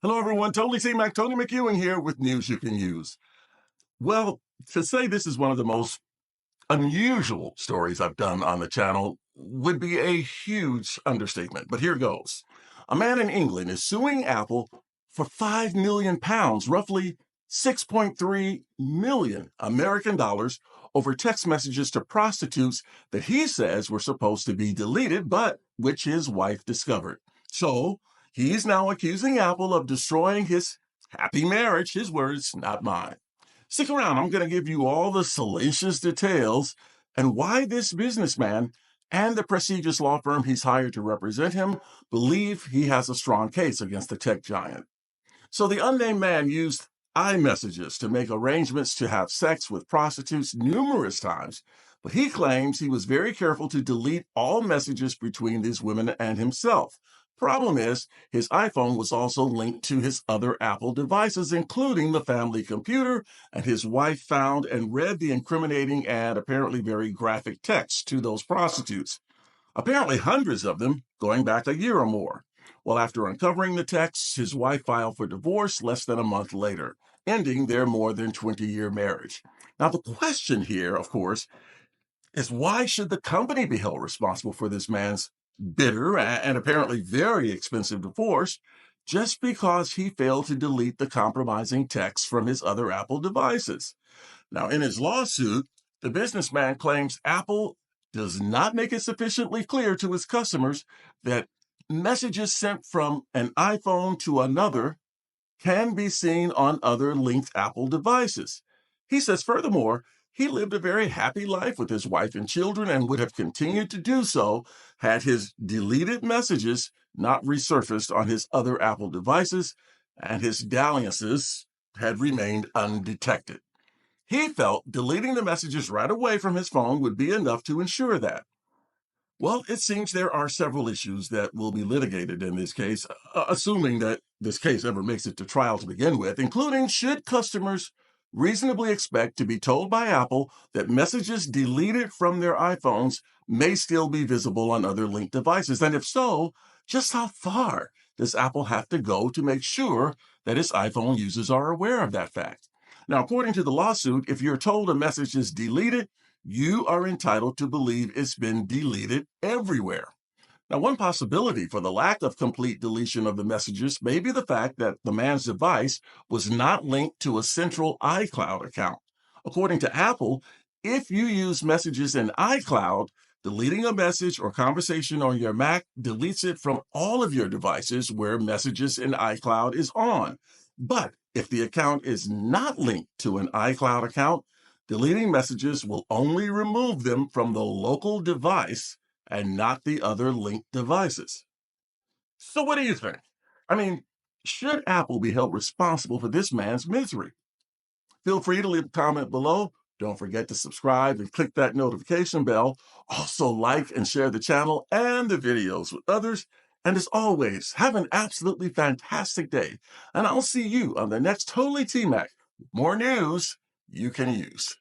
Hello, everyone. Totally T-Mac, Tony McEwen here with news you can use. Well, to say this is one of the most unusual stories I've done on the channel would be a huge understatement, but here goes. A man in England is suing Apple for £5 million, roughly 6.3 million American dollars, over text messages to prostitutes that he says were supposed to be deleted, but which his wife discovered. So he's now accusing Apple of destroying his happy marriage, his words, not mine. Stick around, I'm going to give you all the salacious details and why this businessman and the prestigious law firm he's hired to represent him believe he has a strong case against the tech giant. So the unnamed man used iMessages to make arrangements to have sex with prostitutes numerous times, but he claims he was very careful to delete all messages between these women and himself. Problem is, his iPhone was also linked to his other Apple devices, including the family computer, and his wife found and read the incriminating and apparently very graphic text to those prostitutes. Apparently hundreds of them going back a year or more. Well, after uncovering the texts, his wife filed for divorce less than a month later, ending their more than 20-year marriage. Now, the question here, of course, is why should the company be held responsible for this man's bitter and apparently very expensive divorce just because he failed to delete the compromising texts from his other Apple devices? Now, in his lawsuit, the businessman claims Apple does not make it sufficiently clear to its customers that messages sent from an iPhone to another can be seen on other linked Apple devices. He says, furthermore, he lived a very happy life with his wife and children and would have continued to do so had his deleted messages not resurfaced on his other Apple devices and his dalliances had remained undetected. He felt deleting the messages right away from his phone would be enough to ensure that. Well, it seems there are several issues that will be litigated in this case, assuming that this case ever makes it to trial to begin with, including should customers reasonably expect to be told by Apple that messages deleted from their iPhones may still be visible on other linked devices? And if so, just how far does Apple have to go to make sure that its iPhone users are aware of that fact? Now, according to the lawsuit, if you're told a message is deleted, you are entitled to believe it's been deleted everywhere. Now, one possibility for the lack of complete deletion of the messages may be the fact that the man's device was not linked to a central iCloud account. According to Apple, if you use messages in iCloud, deleting a message or conversation on your Mac deletes it from all of your devices where messages in iCloud is on. But if the account is not linked to an iCloud account, deleting messages will only remove them from the local device and not the other linked devices. So what do you think? I mean, should Apple be held responsible for this man's misery? Feel free to leave a comment below. Don't forget to subscribe and click that notification bell. Also like and share the channel and the videos with others. And as always, have an absolutely fantastic day. And I'll see you on the next Totally T-Mac. More news you can use.